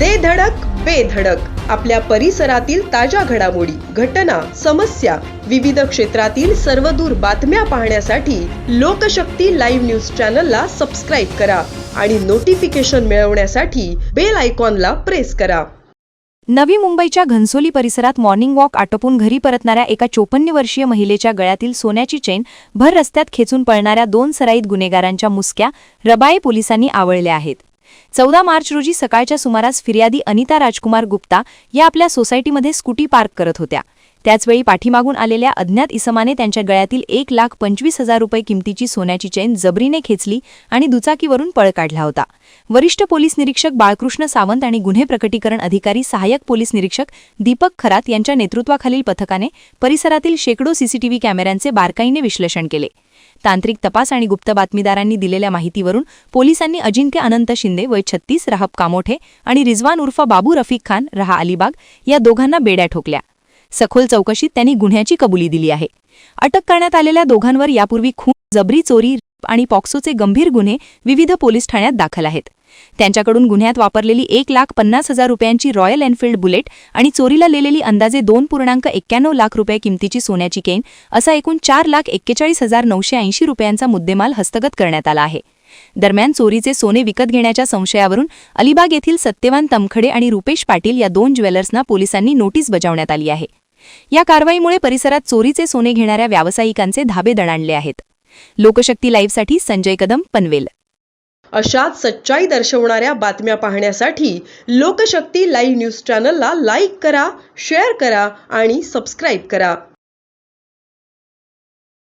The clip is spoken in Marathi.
दे धडक बेधडक आपल्या परिसरातील ताज्या घडामोडी, घटना, समस्या, विविध क्षेत्रातील सर्वदूर बातम्या पाहण्यासाठी लोकशक्ती लाईव्ह न्यूज चॅनलला सबस्क्राईब करा आणि नोटिफिकेशन मिळवण्यासाठी बेल आयकॉनला प्रेस करा. नवी मुंबईच्या घनसोली परिसरात मॉर्निंग वॉक आटोपून घरी परतणाऱ्या एका 54 वर्षीय महिलेच्या गळ्यातील सोन्याची चेन भर रस्त्यात खेचून पळणाऱ्या 2 सराईत गुन्हेगारांच्या मुसक्या रबाळे पोलिसांनी आवळल्या आहेत. 14 मार्च रोजी सकाळच्या सुमारास फिर्यादी अनिता राजकुमार गुप्ता या आपल्या सोसायटीमध्ये स्कूटी पार्क करत होत्या. त्याचवेळी पाठीमागून आलेल्या अज्ञात इसमाने त्यांच्या गळ्यातील 1,25,000 रुपये किमतीची सोन्याची चेन जबरीने खेचली आणि दुचाकीवरून पळ काढला होता. वरिष्ठ पोलीस निरीक्षक बाळकृष्ण सावंत आणि गुन्हे प्रकटीकरण अधिकारी सहाय्यक पोलीस निरीक्षक दीपक खरात यांच्या नेतृत्वाखालील पथकाने परिसरातील शेकडो सीसीटीव्ही कॅमेऱ्यांचे बारकाईने विश्लेषण केले. तांत्रिक तपास आणि गुप्त बातमीदारांनी दिलेल्या माहितीवरून पोलिसांनी अजिंक्य अनंत शिंदे वय 36 राहप कामोठे आणि रिजवान उर्फ बाबू रफिक खान रहा अलिबाग या दोघांना बेड्या ठोकल्या. सखोल चौकशीत त्यांनी गुन्ह्याची कबुली दिली आहे. अटक करण्यात आलेल्या दोघांवर यापूर्वी खून, जबरी चोरी आणि पॉक्सोचे गंभीर गुन्हे विविध पोलीस ठाण्यात दाखल आहेत. त्यांच्याकडून गुन्ह्यात वापरलेली 1,50,000 रुपयांची रॉयल एनफील्ड बुलेट आणि चोरीला नेलेली अंदाजे 2.91 लाख रुपये किमतीची सोन्याची केन असा एकूण 4,41,980 रुपयांचा मुद्देमाल हस्तगत करण्यात आला आहे. दरम्यान चोरीचे सोने विकत घेण्याच्या संशयावरून अलिबाग येथील सत्यवान तमखडे आणि रुपेश पाटील या 2 ज्वेलर्सना पोलिसांनी नोटीस बजावण्यात आली आहे. या कारवाईमुळे परिसरात चोरीचे सोने घेणाऱ्या व्यावसायिकांचे धाबे दणाणले आहेत. लोकशक्ती लाईव्हसाठी संजय कदम, पनवेल. अशाच सच्चाई दर्शवणाऱ्या बातम्या पाहण्यासाठी लोकशक्ती लाईव्ह न्यूज चॅनलला लाईक करा, शेअर करा आणि सबस्क्राईब करा.